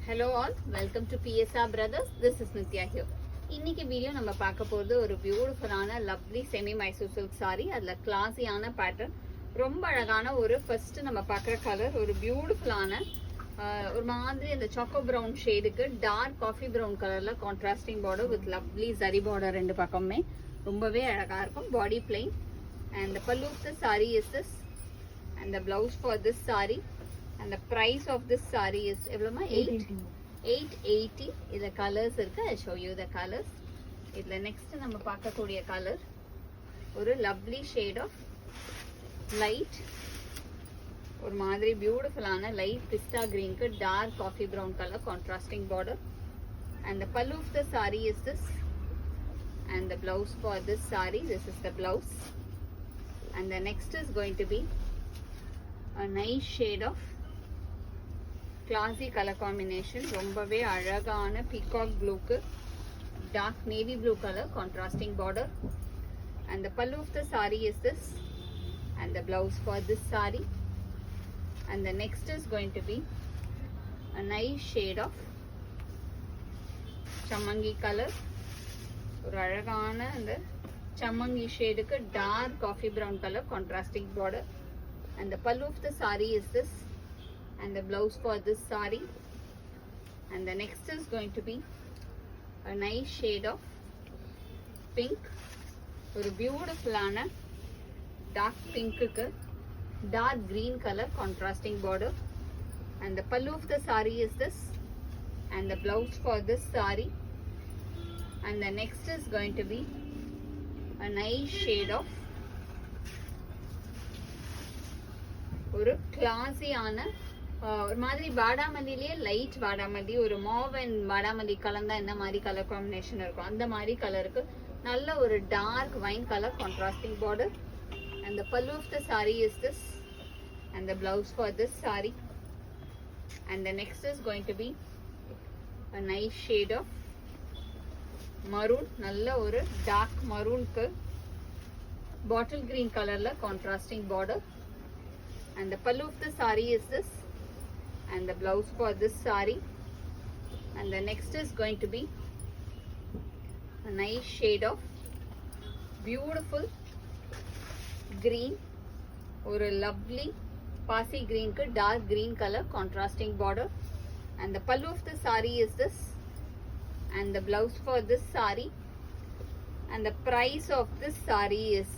Hello all, welcome to PSR Brothers. This is Nitya here. இன்னைக்கு video நம்ம பார்க்க போறது ஒரு பியூட்டிஃபுல்லான lovely semi Mysore silk saree. அதுல கிளாஸியான பேட்டர்ன், ரொம்ப அழகான ஒரு ஃபர்ஸ்ட் நம்ம பார்க்குற கலர் ஒரு பியூட்டிஃபுல்லான ஒரு மாதிரி அந்த சாக்கோ ப்ரௌன் ஷேடுக்கு டார்க் காஃபி ப்ரௌன் கலர்ல contrasting border with lovely zari border ரெண்டு பக்கமே ரொம்பவே அழகா இருக்கும். Body plain and the pallu of the saree is this and the blouse for this saree and the price of this saree is எவ்வளவுமா 880. இதுல colours இருக்கு. I show you the colors. இதுல next நம்ம பார்க்கக்கூடிய கலர் ஒரு lovely shade of light, ஒரு மாதிரி பியூட்டிஃபுல்லான light pista கிரீனுக்கு dark coffee brown colour contrasting border and the pallu of the saree is this and the blouse for this saree, this is the blouse and the next is going to be a nice shade of classy color combination. ரொம்பவே அழகான peacock blue க்கு dark navy blue color contrasting border and the pallu of the saree is this and the blouse for this saree and the next is going to be a nice shade of chamangi color. ஒரு அழகான அந்த chamangi shade க்கு dark coffee brown color contrasting border and the pallu of the saree is this and the blouse for this saree and the next is going to be a nice shade of pink, ஒரு பியூட்டிஃபுல்லான dark pink க்கு dark green color contrasting border and the pallu of the saree is this and the blouse for this saree and the next is going to be a nice shade of ஒரு கிளாஸியான ஒரு மாதிரி வாடாமல்லிலேயே light வாடாமல்லி, ஒரு Mau and வாடாமல்லி கலந்தா என்ன மாதிரி colour combination இருக்கும் அந்த மாதிரி கலருக்கு நல்ல ஒரு dark wine colour contrasting border and the pallu of the saree is this and the blouse for this saree and the next is going to be a nice shade of maroon, நல்ல ஒரு dark மரூனுக்கு bottle green கலர்ல contrasting border and the pallu of the saree is this and the blouse for this saree and the next is going to be a nice shade of beautiful green, ஒரு lovely passy green க்கு dark green color contrasting border and the pallu of the saree is this and the blouse for this saree and the price of this saree is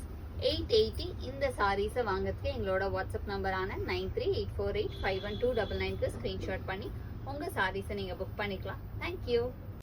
880. இந்த சாரீஸை வாங்கிறதுக்கு எங்களோட WhatsApp நம்பரான 9384851299க்கு screenshot பண்ணி உங்கள் சாரீஸை நீங்கள் book பண்ணிக்கலாம். Thank you.